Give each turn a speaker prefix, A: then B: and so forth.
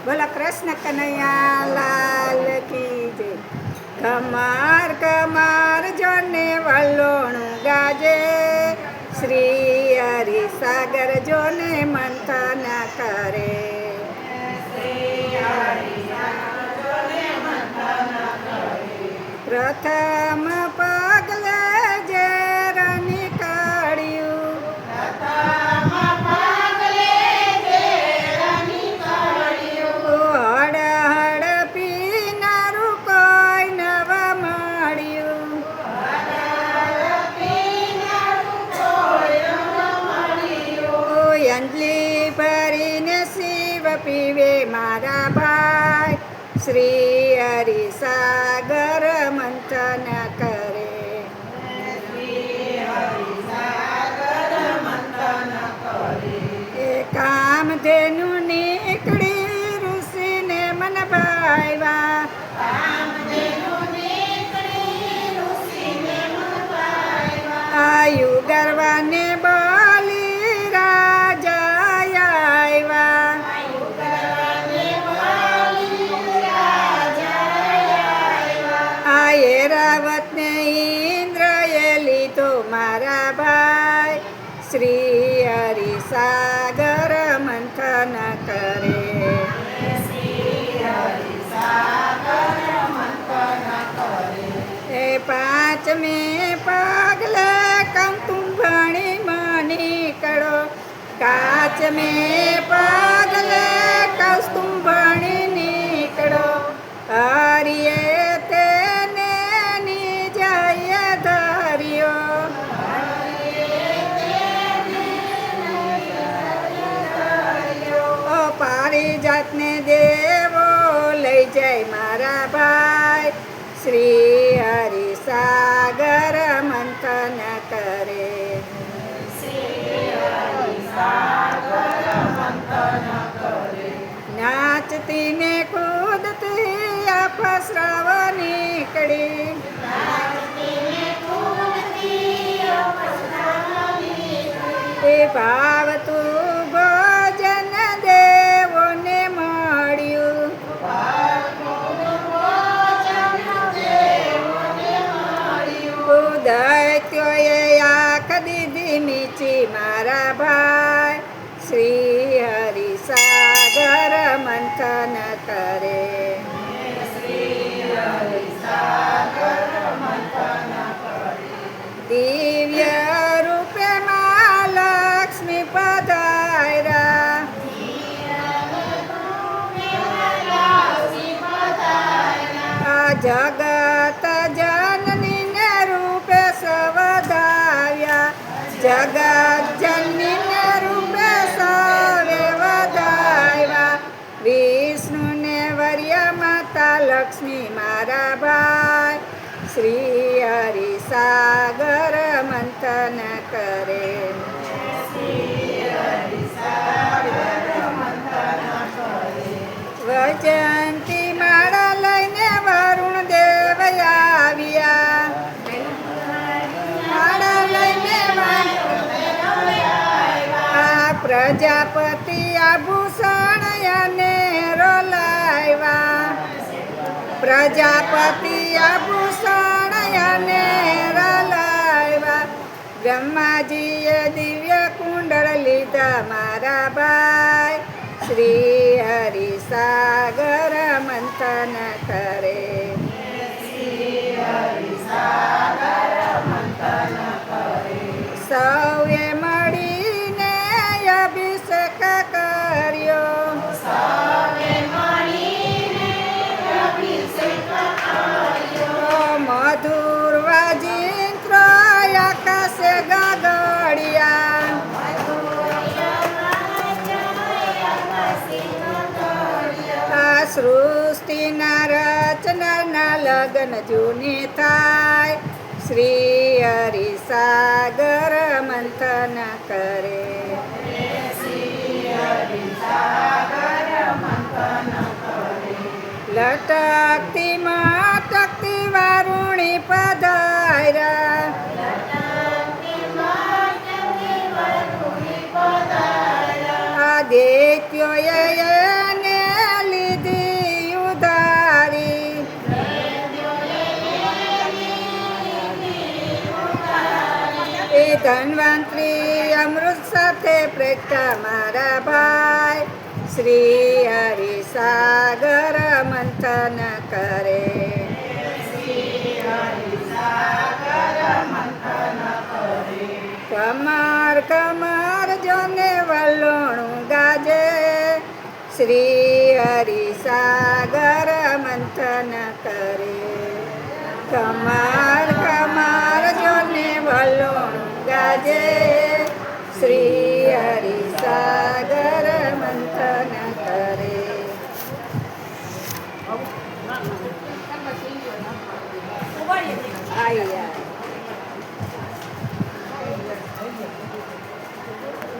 A: બોલો કૃષ્ણ કનૈયા લાલ કી જય. કમર કમર જોને વલોણું ગાજે, શ્રી હરિ સાગર જોને મંથન કરે. પ્રથમ પગલે ઝેર નીકળ્યું, હળ હળ પીનારું કોઈ નવ મળ્યું. અંજલી ભરીને શિવ પીવે મારા ભાઈ, શ્રી હરિ સાગર મંથન કરે. એ કામધેનુ નીકળી ઋષિને મન ભાવ્યા, આયુ ગરવાને બોલી રાજા આવ્યા. આ એરાવતને ઇન્દ્રએ લીધો મારા ભાઈ, શ્રી હરિ સાગર મંથન કરે. એ પાંચમે પગલે કૌતુંભણી નીકળો, કાચમે પગલે કૌસ્તુંભણી નીકળો. હરિએ તેને નિજય ધર્યો, ઓ પારિજાતને દેવો લઈ જાય મારા ભાઈ, શ્રી હરિ સાગર મંથન કરે. નાચતી ને કૂદતી અપસ્રવ નીકળી, એ ભાવતું ભોજન દેવોને મળ્યું. દૈત્યોએ આંખ દીધી મીચી મારા ભાઈ, શ્રી હરિ સાગર મંથન કરે. દિવ્ય રૂપે માં લક્ષ્મી પધાર્યા, આ જગત જનની ને રૂપે સવધાવ્યા, જગત જનની ને રૂપે સવે વધાવ્યા. વિષ્ણુ ને વર્ય માતા લક્ષ્મી મારા ભાઈ, શ્રી હરિ સાગર મંથન કરે. વજંતી માળા લઈને વરુણ દેવ આવ્યા, માળા લઈને આ પ્રજાપતિ આભૂષણ અને રોલાવ્યા, પ્રજાપતિ આભૂષણ અને રોલાવ્યા. બ્રહ્માજીએ દિવ્ય કુંડળ લીધા મારા ભાઈ, શ્રી હરિ સાગર મંથન કરે. સૌએ મળીને અભિષેક કર્યો, મધુર વાજિંત્ર આકાશે ગાગડિયા, આ સૃષ્ટિના રચનાના લગ્ન જૂની થાય, શ્રી હરિ સાગર મંથન કરે. લટકતી માટકતી વારુણી પધાર્યા, આ દૈત્યોએ એને ધન્વંતરી અમૃત સાથે પ્રગટા મારા ભાઈ શ્રી હરિ સાગર મંથન કરે કમર કમર જોને વલોણું ગાજે શ્રી હરિ સાગર મંથન કરે કમર કમર જોને વલોણું ગાજે શ્રી